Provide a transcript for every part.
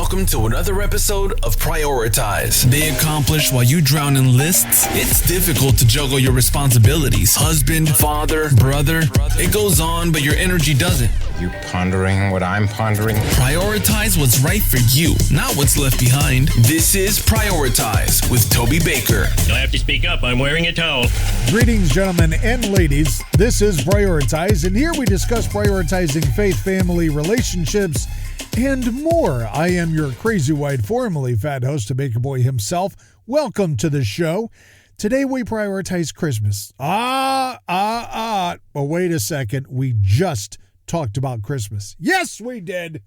Welcome to another episode of Prioritize. They accomplish while you drown in lists. It's difficult to juggle your responsibilities. Husband, father, brother. It goes on, but your energy doesn't. You pondering what I'm pondering? Prioritize what's right for you, not what's left behind. This is Prioritize with Toby Baker. You'll have to speak up. I'm wearing a towel. Greetings, gentlemen and ladies. This is Prioritize, and here we discuss prioritizing faith, family, relationships, and more. I am your crazy white, formerly fat host, the Baker Boy himself. Welcome to the show. Today we prioritize Christmas. But wait a second. We just talked about Christmas. Yes, we did.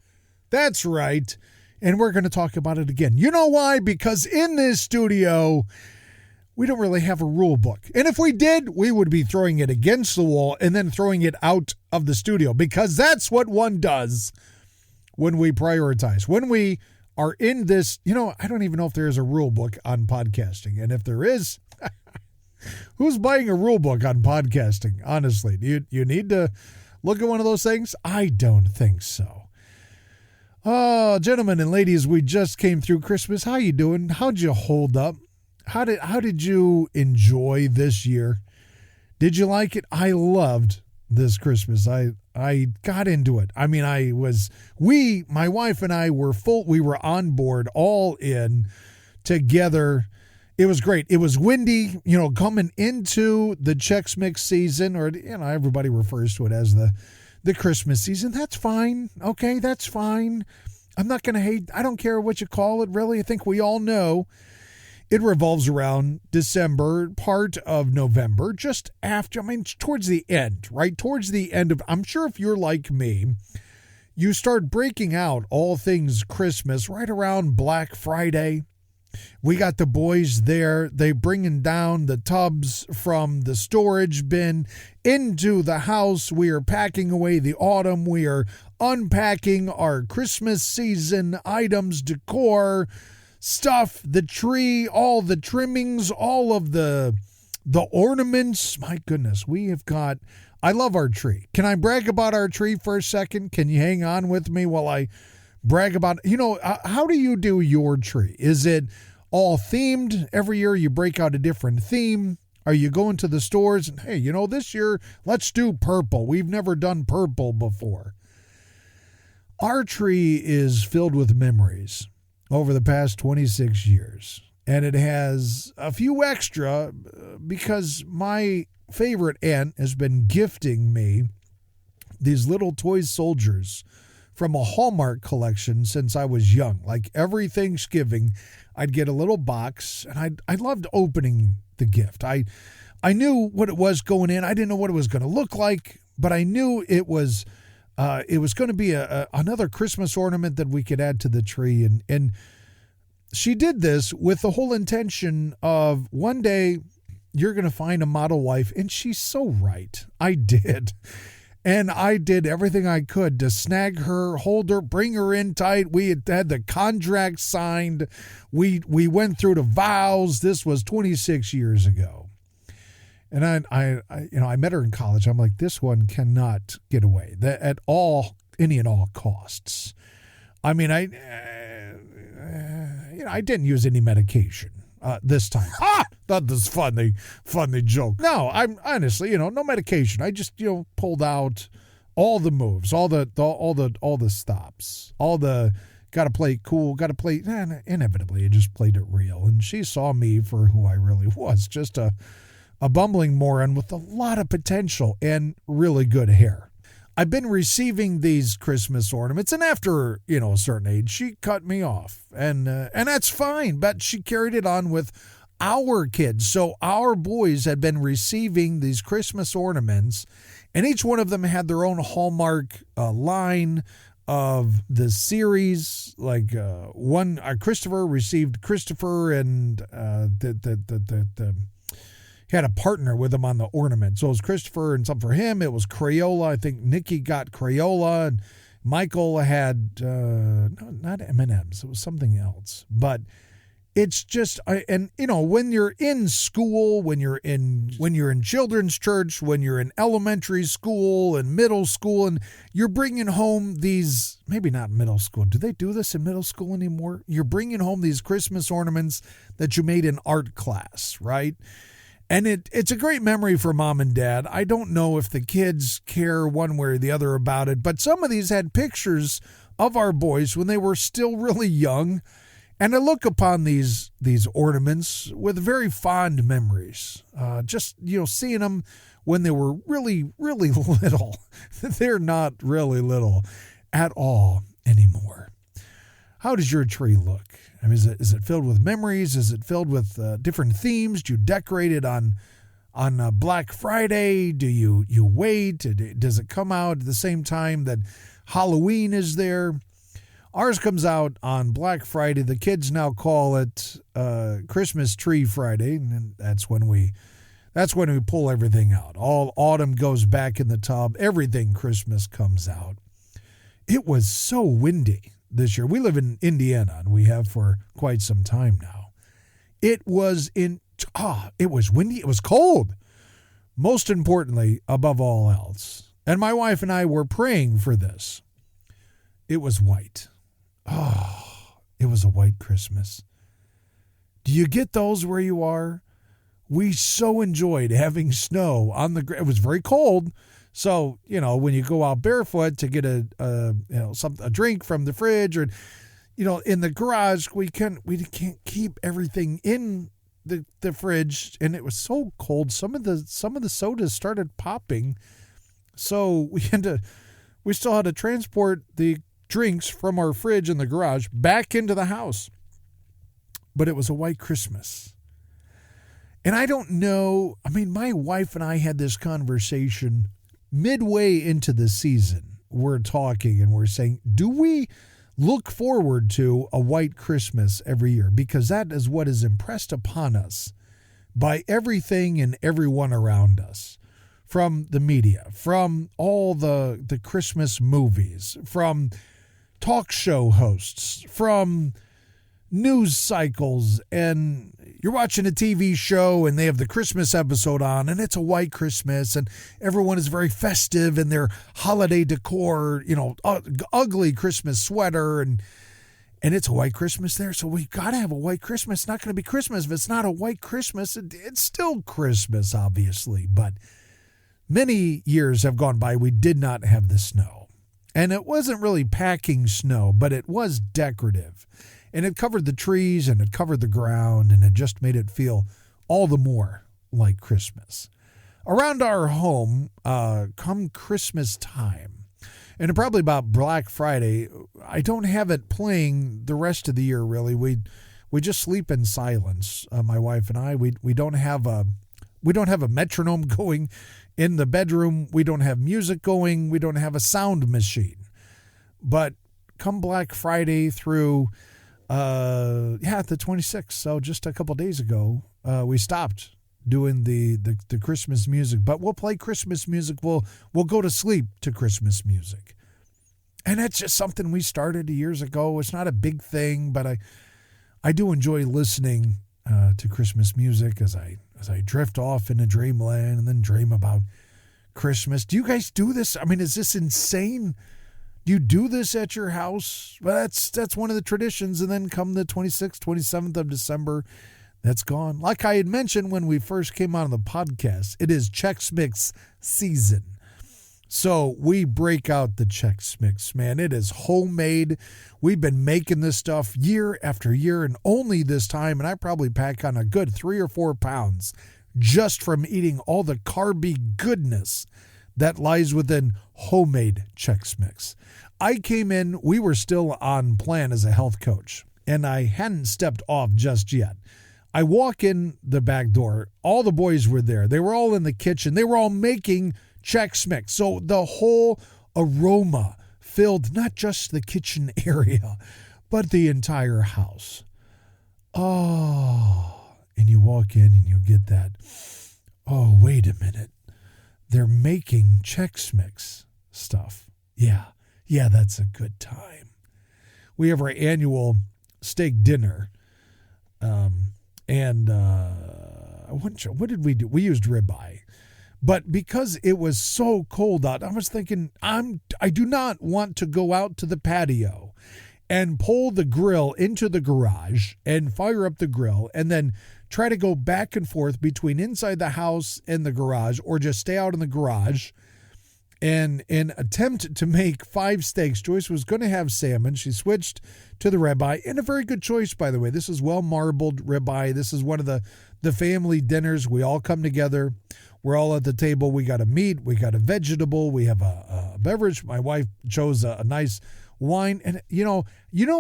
That's right. And we're going to talk about it again. You know why? Because in this studio, we don't really have a rule book. And if we did, we would be throwing it against the wall and then throwing it out of the studio, because that's what one does when we prioritize. When we are in this, I don't even know if there is a rule book on podcasting. And if there is, who's buying a rule book on podcasting? Honestly, do you need to look at one of those things? I don't think so. Oh, gentlemen and ladies, we just came through Christmas. How you doing? How'd you hold up? How did you enjoy this year? Did you like it? I loved this Christmas. I got into it. I mean, my wife and I were full. We were on board, all in together. It was great. It was windy, coming into the Chex Mix season, or, everybody refers to it as the Christmas season. That's fine. Okay, that's fine. I'm not going to hate. I don't care what you call it, really. I think we all know it revolves around December, part of November, just after, towards the end, right? Towards the end of, I'm sure if you're like me, you start breaking out all things Christmas right around Black Friday. We got the boys there. They bringing down the tubs from the storage bin into the house. We are packing away the autumn. We are unpacking our Christmas season items, decor, stuff, the tree, all the trimmings, all of the ornaments. My goodness, I love our tree. Can I brag about our tree for a second? Can you hang on with me while I brag about, how do you do your tree? Is it all themed? Every year you break out a different theme. Are you going to the stores and, hey, this year, let's do purple. We've never done purple before. Our tree is filled with memories over the past 26 years. And it has a few extra because my favorite aunt has been gifting me these little toy soldiers from a Hallmark collection since I was young. Like every Thanksgiving, I'd get a little box, and I loved opening the gift. I knew what it was going in. I didn't know what it was going to look like, but I knew it was going to be another Christmas ornament that we could add to the tree. And she did this with the whole intention of one day you're going to find a model wife, and she's so right. I did. And I did everything I could to snag her, hold her, bring her in tight. We had the contract signed. We went through the vows. This was 26 years ago. And I met her in college. I'm like, this one cannot get away at all, any and all costs. I mean, I didn't use any medication this time. That was funny joke. No, I'm honestly, no medication. I just, pulled out all the moves, all the stops, all the got to play cool, got to play. Inevitably, I just played it real, and she saw me for who I really was, just a bumbling moron with a lot of potential and really good hair. I've been receiving these Christmas ornaments, and after, a certain age, she cut me off, and that's fine, but she carried it on with our kids. So our boys had been receiving these Christmas ornaments, and each one of them had their own Hallmark line of the series. Like Christopher received Christopher, and he had a partner with him on the ornament. So it was Christopher and something for him. It was Crayola. I think Nikki got Crayola, and Michael had not M&Ms. It was something else. But It's just, when you're in school, when you're in children's church, when you're in elementary school and middle school, and you're bringing home these, maybe not middle school. Do they do this in middle school anymore? You're bringing home these Christmas ornaments that you made in art class, right? And it's a great memory for mom and dad. I don't know if the kids care one way or the other about it, but some of these had pictures of our boys when they were still really young. And I look upon these ornaments with very fond memories. Just, seeing them when they were really, really little. They're not really little at all anymore. How does your tree look? I mean, is it filled with memories? Is it filled with different themes? Do you decorate it on Black Friday? Do you wait? Does it come out at the same time that Halloween is there? Ours comes out on Black Friday. The kids now call it Christmas Tree Friday, and that's when we pull everything out. All autumn goes back in the tub. Everything Christmas comes out. It was so windy this year. We live in Indiana, and we have for quite some time now. It was windy. It was cold. Most importantly, above all else, and my wife and I were praying for this. It was white. Oh, it was a white Christmas. Do you get those where you are? We so enjoyed having snow on the ground. It was very cold. So, when you go out barefoot to get a drink from the fridge or, in the garage, we can't keep everything in the fridge. And it was so cold. Some of the sodas started popping. So we still had to transport the drinks from our fridge in the garage back into the house. But it was a white Christmas. And I don't know, my wife and I had this conversation midway into the season. We're talking and we're saying, do we look forward to a white Christmas every year? Because that is what is impressed upon us by everything and everyone around us. From the media, from all the Christmas movies, from talk show hosts, from news cycles, and you're watching a TV show and they have the Christmas episode on and it's a white Christmas and everyone is very festive in their holiday decor, ugly Christmas sweater and it's a white Christmas there. So we got to have a white Christmas. It's not going to be Christmas if it's not a white Christmas. It's still Christmas, obviously, but many years have gone by. We did not have the snow. And it wasn't really packing snow, but it was decorative. And it covered the trees and it covered the ground and it just made it feel all the more like Christmas. Around our home, come Christmas time, and probably about Black Friday, I don't have it playing the rest of the year, really. We just sleep in silence, my wife and I. We don't have a metronome going in the bedroom. We don't have music going. We don't have a sound machine. But come Black Friday through, the 26th, so just a couple days ago, we stopped doing the Christmas music. But we'll play Christmas music. We'll go to sleep to Christmas music. And that's just something we started years ago. It's not a big thing, but I do enjoy listening to Christmas music as I drift off into dreamland and then dream about Christmas. Do you guys do this? Is this insane? Do you do this at your house? Well, that's one of the traditions. And then come the 26th, 27th of December, that's gone. Like I had mentioned when we first came out on the podcast, it is Chex Mix season. So we break out the Chex Mix, man. It is homemade. We've been making this stuff year after year, and only this time, and I probably pack on a good 3 or 4 pounds just from eating all the carby goodness that lies within homemade Chex Mix. I came in, we were still on plan as a health coach, and I hadn't stepped off just yet. I walk in the back door. All the boys were there. They were all in the kitchen. They were all making Chex Mix. So the whole aroma filled not just the kitchen area, but the entire house. Oh, and you walk in and you get that. Oh, wait a minute. They're making Chex Mix stuff. Yeah, that's a good time. We have our annual steak dinner What did we do? We used ribeye. But because it was so cold out, I was thinking, I do not want to go out to the patio and pull the grill into the garage and fire up the grill and then try to go back and forth between inside the house and the garage, or just stay out in the garage and attempt to make 5 steaks. Joyce was going to have salmon. She switched to the ribeye, and a very good choice, by the way. This is well-marbled ribeye. This is one of the family dinners. We all come together. We're all at the table. We got a meat. We got a vegetable. We have a beverage. My wife chose a nice wine. And, you know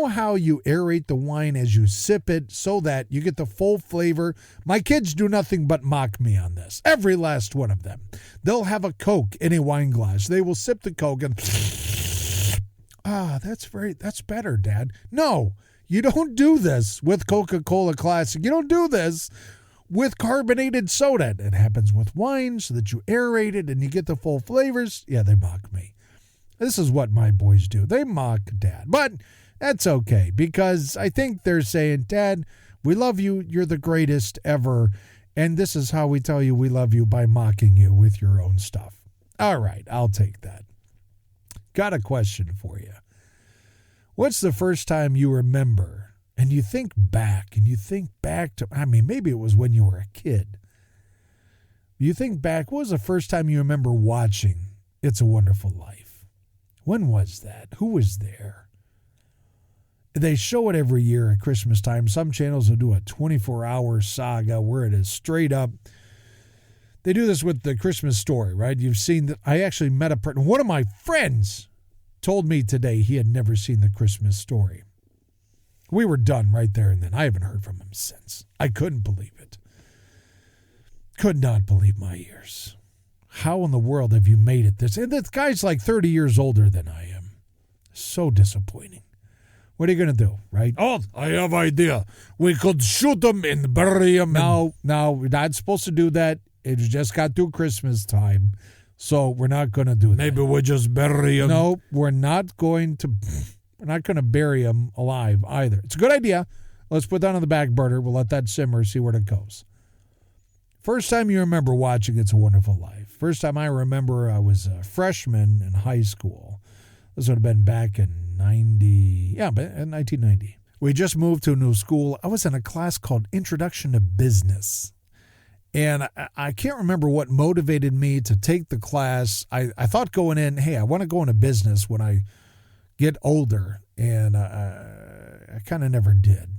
how you aerate the wine as you sip it so that you get the full flavor? My kids do nothing but mock me on this. Every last one of them. They'll have a Coke in a wine glass. They will sip the Coke and, that's better, Dad. No, you don't do this with Coca-Cola Classic. You don't do this with carbonated soda. It happens with wine so that you aerate it and you get the full flavors. Yeah, they mock me. This is what my boys do. They mock Dad. But that's okay, because I think they're saying, Dad, we love you. You're the greatest ever. And this is how we tell you we love you, by mocking you with your own stuff. All right, I'll take that. Got a question for you. What's the first time you remember, and you think back to, maybe it was when you were a kid. You think back, what was the first time you remember watching It's a Wonderful Life? When was that? Who was there? They show it every year at Christmas time. Some channels will do a 24-hour saga where it is straight up. They do this with the Christmas Story, right? You've seen that. I actually met a person. One of my friends told me today he had never seen the Christmas Story. We were done right there and then. I haven't heard from him since. I couldn't believe it. Could not believe my ears. How in the world have you made it this? And this guy's like 30 years older than I am. So disappointing. What are you going to do, right? Oh, I have an idea. We could shoot him and bury him. No, we're not supposed to do that. It just got through Christmas time, so we're not going to do that. Maybe we'll just bury him. No, we're not going to bury him alive either. It's a good idea. Let's put that on the back burner. We'll let that simmer, see where it goes. First time you remember watching It's a Wonderful Life. First time I remember, I was a freshman in high school. This would have been back in 1990. We just moved to a new school. I was in a class called Introduction to Business. And I can't remember what motivated me to take the class. I thought going in, hey, I want to go into business when I get older. And I kind of never did.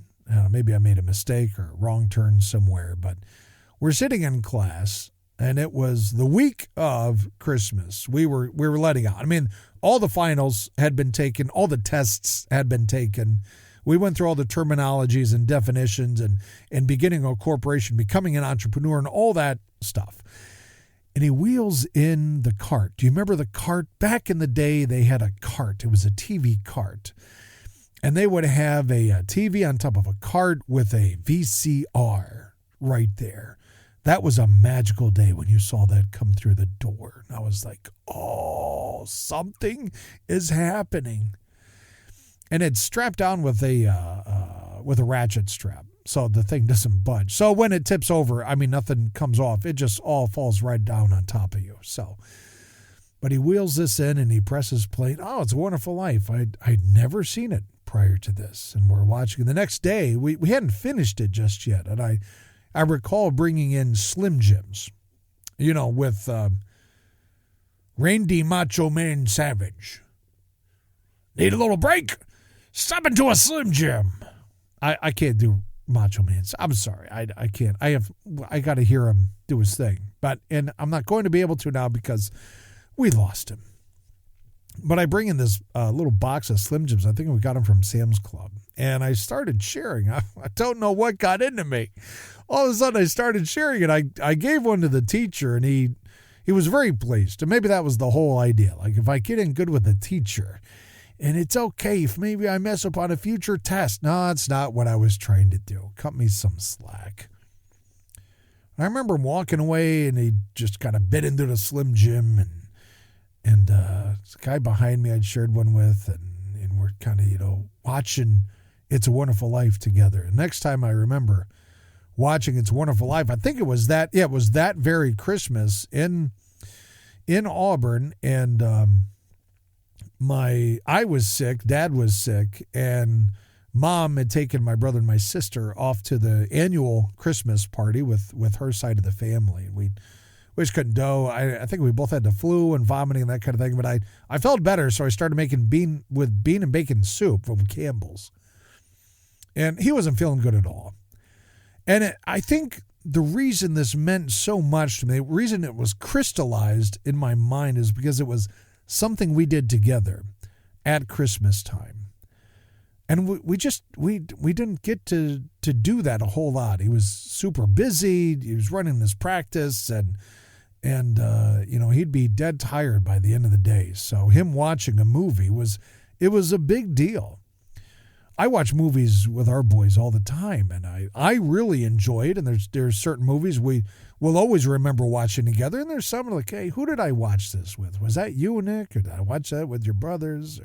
Maybe I made a mistake or a wrong turn somewhere. But we're sitting in class, and it was the week of Christmas. We were letting out. I mean, all the finals had been taken. All the tests had been taken. We went through all the terminologies and definitions and beginning a corporation, becoming an entrepreneur, and all that stuff. And he wheels in the cart. Do you remember the cart? Back in the day, they had a cart. It was a TV cart. And they would have a TV on top of a cart with a VCR right there. That was a magical day when you saw that come through the door. And I was like, oh, something is happening. And it's strapped down with a ratchet strap, so the thing doesn't budge. So when it tips over, nothing comes off. It just all falls right down on top of you. So, but he wheels this in and he presses play. Oh, It's a Wonderful Life. I'd never seen it prior to this, and we're watching. The next day, we hadn't finished it just yet, and I recall bringing in Slim Jims, with Randy Macho Man Savage. Need a little break? Step into a Slim Jim. I can't do Macho Man. I'm sorry. I can't. I got to hear him do his thing. And I'm not going to be able to now because we lost him. But I bring in this little box of Slim Jims. I think we got them from Sam's Club. And I started sharing. I don't know what got into me. All of a sudden I started sharing it. I gave one to the teacher, and he was very pleased. And maybe that was the whole idea. Like, if I get in good with the teacher, and it's okay if maybe I mess up on a future test. No, it's not what I was trying to do. Cut me some slack. I remember him walking away, and he just kind of bit into the Slim Jim, and the guy behind me I'd shared one with, and we're kind of, watching It's a Wonderful Life together. And next time I remember watching It's a Wonderful Life, I think it was that very Christmas in Auburn, and I was sick, Dad was sick, and Mom had taken my brother and my sister off to the annual Christmas party with her side of the family. We just couldn't go. I think we both had the flu and vomiting and that kind of thing, but I felt better, so I started making bean and bacon soup from Campbell's. And he wasn't feeling good at all. And I think the reason this meant so much to me, the reason it was crystallized in my mind, is because it was something we did together at Christmas time. And we didn't get to do that a whole lot. He was super busy. He was running his practice, and he'd be dead tired by the end of the day. So him watching a movie was a big deal. I watch movies with our boys all the time, and I really enjoy it. And there's certain movies we will always remember watching together. And there's some like, hey, who did I watch this with? Was that you, Nick? Or did I watch that with your brothers?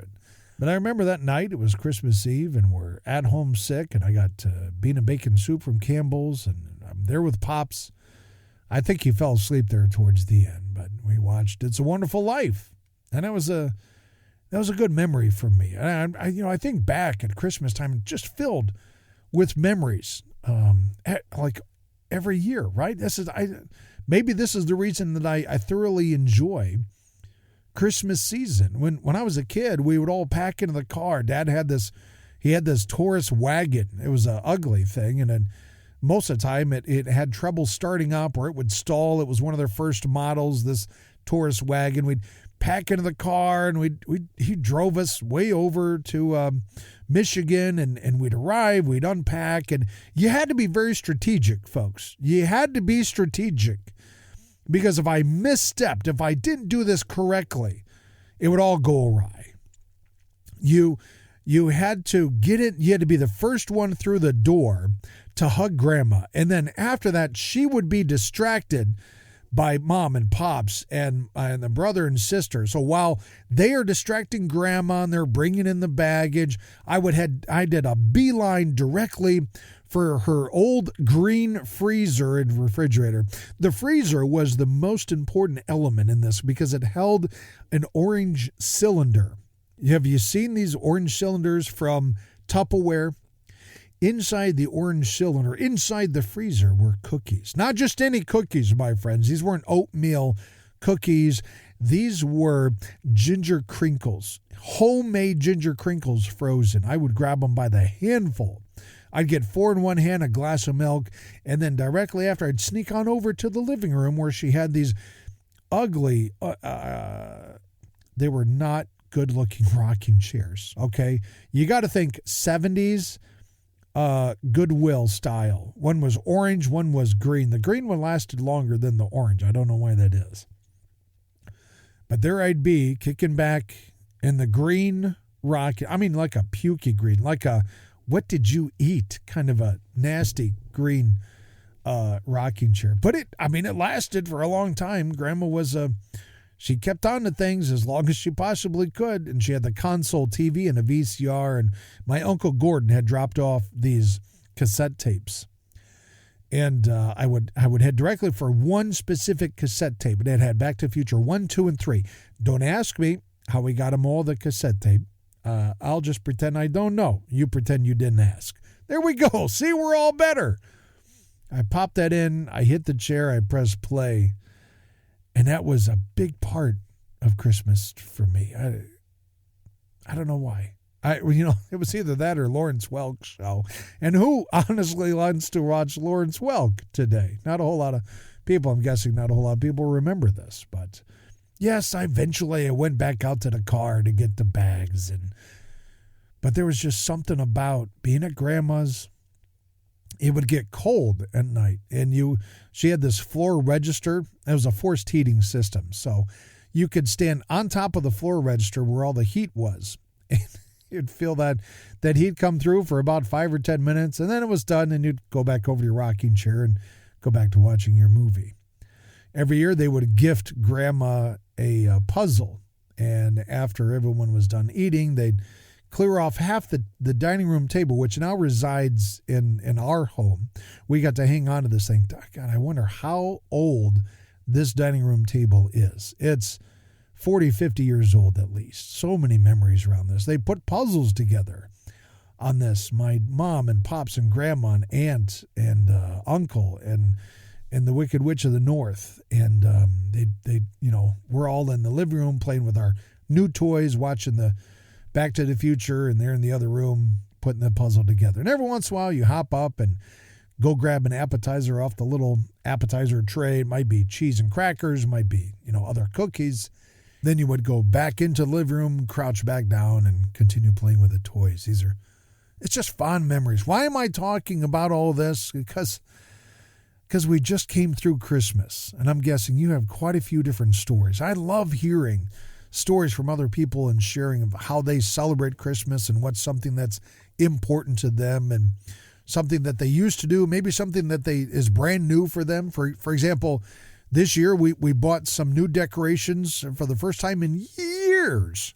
But I remember that night, it was Christmas Eve, and we're at home sick, and I got bean and bacon soup from Campbell's, and I'm there with Pops. I think he fell asleep there towards the end, but we watched It's a Wonderful Life, and that was a good memory for me. And I think back at Christmas time, just filled with memories, like every year, right? Maybe this is the reason that I thoroughly enjoy Christmas season. When I was a kid, we would all pack into the car. Dad had this Taurus wagon. It was an ugly thing, and then most of the time it had trouble starting up, or it would stall. It was one of their first models, this Taurus wagon. We'd pack into the car, and he drove us way over to Michigan, and we'd arrive, we'd unpack, and you had to be very strategic, folks. You had to be strategic. Because if I misstepped, if I didn't do this correctly, it would all go awry. You had to get it. You had to be the first one through the door to hug Grandma. And then after that, she would be distracted by Mom and Pops and the brother and sister. So while they are distracting Grandma and they're bringing in the baggage, I did a beeline directly for her old green freezer and refrigerator. The freezer was the most important element in this because it held an orange cylinder. Have you seen these orange cylinders from Tupperware? Inside the orange cylinder, inside the freezer, were cookies. Not just any cookies, my friends. These weren't oatmeal cookies. These were ginger crinkles, homemade ginger crinkles frozen. I would grab them by the handful. I'd get 4 in one hand, a glass of milk, and then directly after, I'd sneak on over to the living room where she had these ugly, they were not good-looking rocking chairs, okay? You got to think 70s Goodwill style. One was orange, one was green. The green one lasted longer than the orange. I don't know why that is. But there I'd be, kicking back in the green rocking, like a pukey green, like a what did you eat? Kind of a nasty green rocking chair. But it lasted for a long time. Grandma she kept on to things as long as she possibly could. And she had the console TV and a VCR. And my Uncle Gordon had dropped off these cassette tapes. And I would head directly for one specific cassette tape. And it had Back to the Future 1, 2, and 3. Don't ask me how we got them all, the cassette tape. I'll just pretend I don't know. You pretend you didn't ask. There we go. See, we're all better. I popped that in. I hit the chair. I pressed play. And that was a big part of Christmas for me. I don't know why. It was either that or Lawrence Welk show. And who honestly wants to watch Lawrence Welk today? Not a whole lot of people. I'm guessing not a whole lot of people remember this. But yes, I went back out to the car to get the bags. But there was just something about being at Grandma's. It would get cold at night, and she had this floor register. It was a forced heating system, so you could stand on top of the floor register where all the heat was, and you'd feel that heat come through for about 5 or 10 minutes, and then it was done, and you'd go back over to your rocking chair and go back to watching your movie. Every year they would gift Grandma a puzzle, and after everyone was done eating, they'd clear off half the dining room table, which now resides in our home. We got to hang on to this thing. God, I wonder how old this dining room table is. It's 40, 50 years old at least. So many memories around this. They put puzzles together on this. My mom and pops and grandma and aunt and uncle and the Wicked Witch of the North. And they we're all in the living room playing with our new toys, watching the Back to the Future, and they're in the other room putting the puzzle together. And every once in a while you hop up and go grab an appetizer off the little appetizer tray. It might be cheese and crackers, might be, other cookies. Then you would go back into the living room, crouch back down, and continue playing with the toys. It's just fond memories. Why am I talking about all this? Because we just came through Christmas, and I'm guessing you have quite a few different stories. I love hearing stories from other people and sharing of how they celebrate Christmas and what's something that's important to them and something that they used to do, maybe something that is brand new for them. For example, this year we bought some new decorations for the first time in years.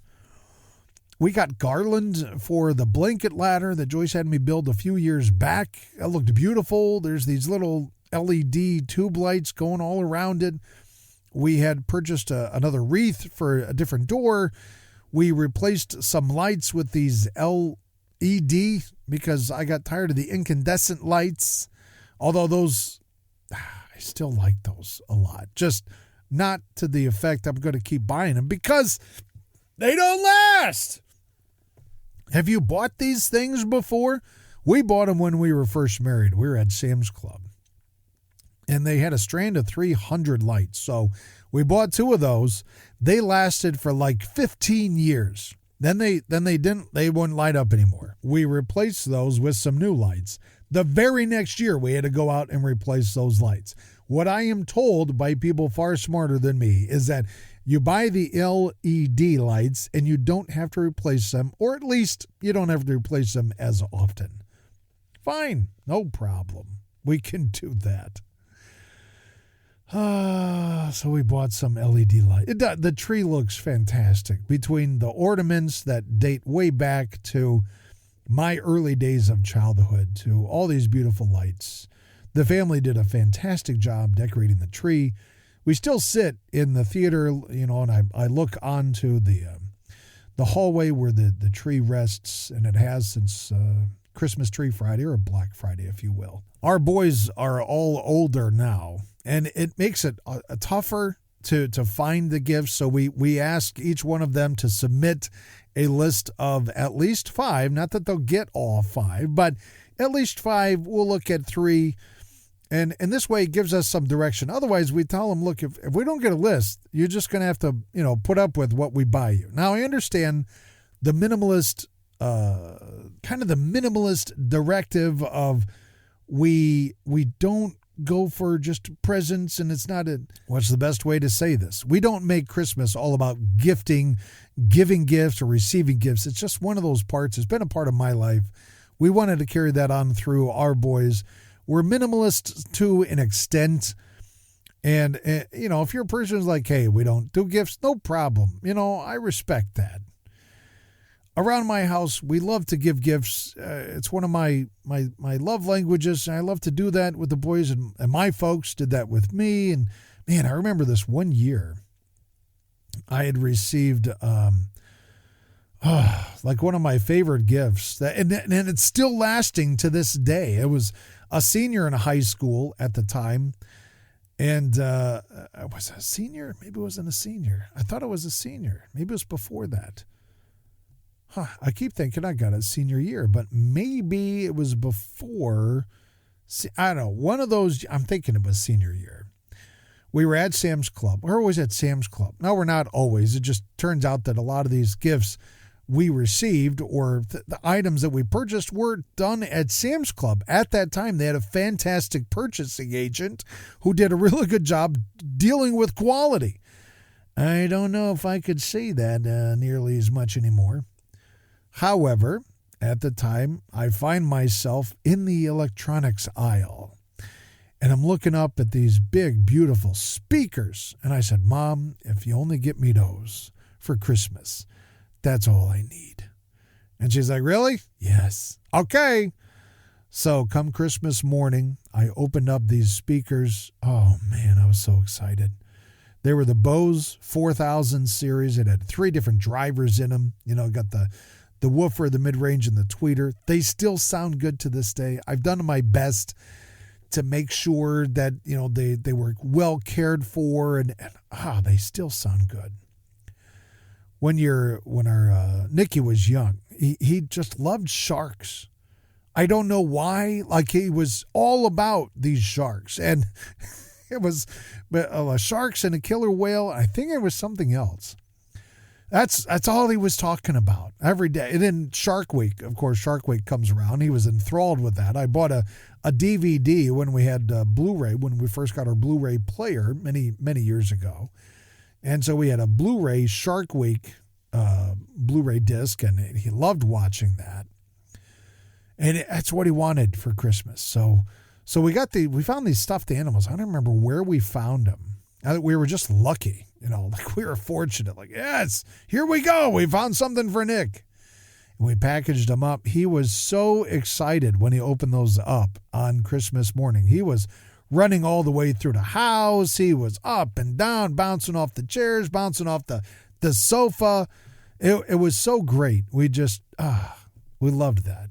We got garland for the blanket ladder that Joyce had me build a few years back. It looked beautiful. There's these little LED tube lights going all around it. We had purchased another wreath for a different door. We replaced some lights with these LED because I got tired of the incandescent lights. Although those, I still like those a lot. Just not to the effect I'm going to keep buying them because they don't last. Have you bought these things before? We bought them when we were first married. We were at Sam's Club. And they had a strand of 300 lights. So we bought 2 of those. They lasted for like 15 years. Then they wouldn't light up anymore. We replaced those with some new lights. The very next year, we had to go out and replace those lights. What I am told by people far smarter than me is that you buy the LED lights and you don't have to replace them, or at least you don't have to replace them as often. Fine, no problem. We can do that. So we bought some LED light. The tree looks fantastic. Between the ornaments that date way back to my early days of childhood to all these beautiful lights, the family did a fantastic job decorating the tree. We still sit in the theater, and I look onto the hallway where the tree rests, and it has since Christmas Tree Friday, or Black Friday, if you will. Our boys are all older now, and it makes it tougher to find the gifts. So we ask each one of them to submit a list of at least 5, not that they'll get all 5, but at least 5. We'll look at 3. And this way it gives us some direction. Otherwise, we tell them, look, if we don't get a list, you're just going to have to, put up with what we buy you. Now, I understand the minimalist, kind of the minimalist directive of we don't go for just presents, and it's not what's the best way to say this? We don't make Christmas all about giving gifts or receiving gifts. It's just one of those parts. It's been a part of my life. We wanted to carry that on through our boys. We're minimalists to an extent. And, if your person is like, hey, we don't do gifts, no problem. I respect that. Around my house, we love to give gifts. It's one of my love languages, and I love to do that with the boys, and my folks did that with me. And, man, I remember this one year I had received like one of my favorite gifts, and it's still lasting to this day. It was a senior in high school at the time, and was it a senior? Maybe it wasn't a senior. I thought it was a senior. Maybe it was before that. I keep thinking I got it senior year, but maybe it was before. I don't know. One of those, I'm thinking it was senior year. We were at Sam's Club. We're always at Sam's Club. No, we're not always. It just turns out that a lot of these gifts we received or the items that we purchased were done at Sam's Club. At that time, they had a fantastic purchasing agent who did a really good job dealing with quality. I don't know if I could say that nearly as much anymore. However, at the time, I find myself in the electronics aisle, and I'm looking up at these big, beautiful speakers. And I said, Mom, if you only get me those for Christmas, that's all I need. And she's like, really? Yes. Okay. So come Christmas morning, I opened up these speakers. Oh, man, I was so excited. They were the Bose 4000 series. It had 3 different drivers in them. Got the woofer, the mid-range, and the tweeter. They still sound good to this day. I've done my best to make sure that, they were well cared for, and they still sound good. When our Nicky was young, he just loved sharks. I don't know why. Like, he was all about these sharks, and it was sharks and a killer whale. I think it was something else. That's all he was talking about every day. And then Shark Week, of course, Shark Week comes around. He was enthralled with that. I bought a DVD when we had Blu-ray, when we first got our Blu-ray player many, many years ago. And so we had a Blu-ray Shark Week Blu-ray disc, and he loved watching that. And that's what he wanted for Christmas. So we found these stuffed animals. I don't remember where we found them. We were just lucky, like we were fortunate. Like, yes, here we go. We found something for Nick. And we packaged them up. He was so excited when he opened those up on Christmas morning. He was running all the way through the house. He was up and down, bouncing off the chairs, bouncing off the sofa. It was so great. We just, we loved that.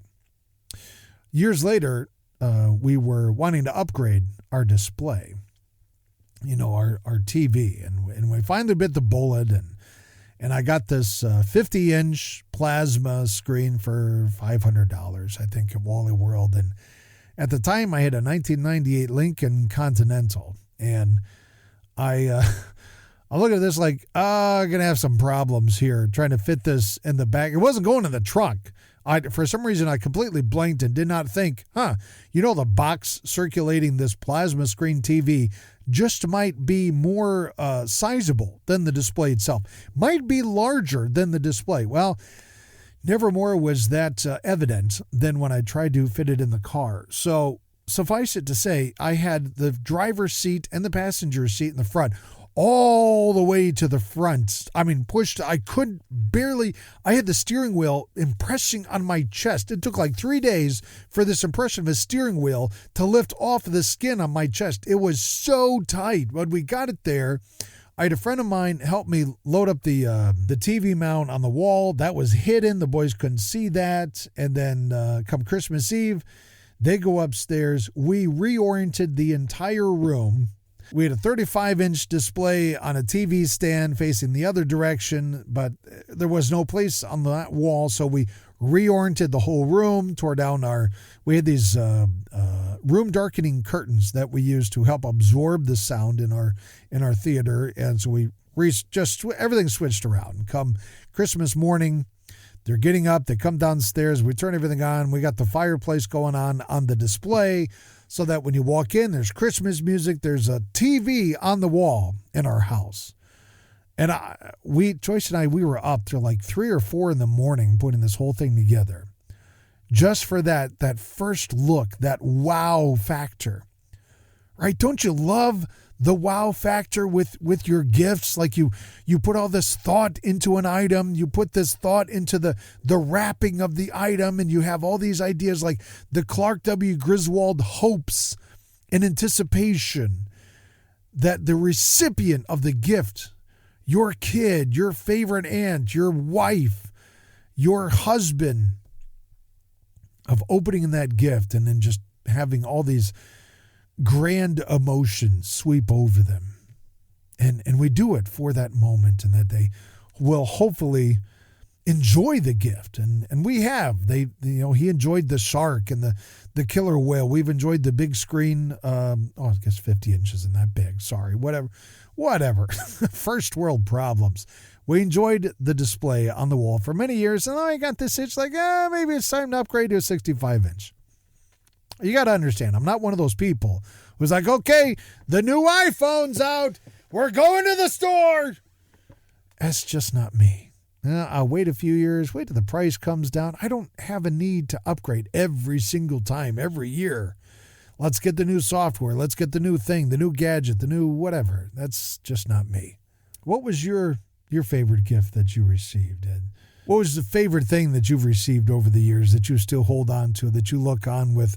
Years later, we were wanting to upgrade our display, our TV. And we finally bit the bullet, and I got this 50-inch plasma screen for $500, I think, at Wally World. And at the time, I had a 1998 Lincoln Continental, and I look at this like, I'm going to have some problems here trying to fit this in the back. It wasn't going in the trunk. For some reason, I completely blanked and did not think, the box circulating this plasma screen TV just might be more sizable than the display itself. Might be larger than the display. Well, never more was that evident than when I tried to fit it in the car. So suffice it to say, I had the driver's seat and the passenger seat in the front all the way to the front. I mean, pushed. I had the steering wheel impressing on my chest. It took like 3 days for this impression of a steering wheel to lift off the skin on my chest. It was so tight. When we got it there, I had a friend of mine help me load up the TV mount on the wall. That was hidden. The boys couldn't see that. And then come Christmas Eve, they go upstairs. We reoriented the entire room. We had a 35-inch display on a TV stand facing the other direction, but there was no place on that wall, so we reoriented the whole room, tore down we had these room darkening curtains that we used to help absorb the sound in our theater, and so everything switched around. And come Christmas morning, they're getting up, they come downstairs, we turn everything on, we got the fireplace going on the display, so that when you walk in, there's Christmas music. There's a TV on the wall in our house. And Joyce and I, we were up till like 3 or 4 in the morning putting this whole thing together. Just for that first look, that wow factor. Right? Don't you love the wow factor with your gifts? Like you put all this thought into an item, you put this thought into the wrapping of the item, and you have all these ideas like the Clark W. Griswold hopes and anticipation that the recipient of the gift, your kid, your favorite aunt, your wife, your husband, of opening that gift and then just having all these grand emotions sweep over them. And we do it for that moment, and that they will hopefully enjoy the gift. And we have. He enjoyed the shark and the killer whale. We've enjoyed the big screen. I guess 50 inches isn't that big. Sorry. Whatever. First world problems. We enjoyed the display on the wall for many years, and I got this itch like, maybe it's time to upgrade to a 65-inch. You got to understand, I'm not one of those people who's like, okay, the new iPhone's out. We're going to the store. That's just not me. I'll wait a few years, wait till the price comes down. I don't have a need to upgrade every single time, every year. Let's get the new software. Let's get the new thing, the new gadget, the new whatever. That's just not me. What was your favorite gift that you received, Ed? What was the favorite thing that you've received over the years that you still hold on to, that you look on with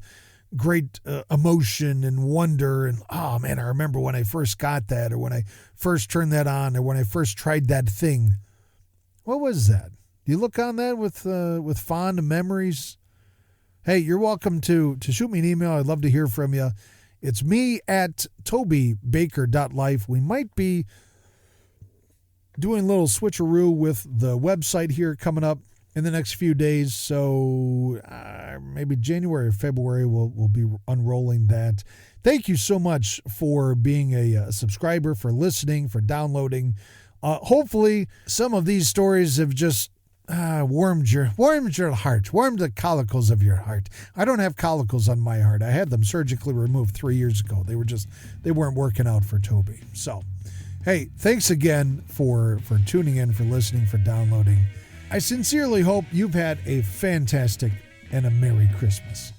great emotion and wonder? And, oh, man, I remember when I first got that, or when I first turned that on, or when I first tried that thing. What was that? Do you look on that with fond memories? Hey, you're welcome to shoot me an email. I'd love to hear from you. It's me at tobybaker.life. We might be doing a little switcheroo with the website here coming up in the next few days. So maybe January or February we'll be unrolling that. Thank you so much for being a subscriber, for listening, for downloading. Hopefully some of these stories have just warmed your heart, warmed the collicles of your heart. I don't have collicles on my heart. I had them surgically removed 3 years ago. They weren't working out for Toby. So, hey, thanks again for tuning in, for listening, for downloading. I sincerely hope you've had a fantastic and a Merry Christmas.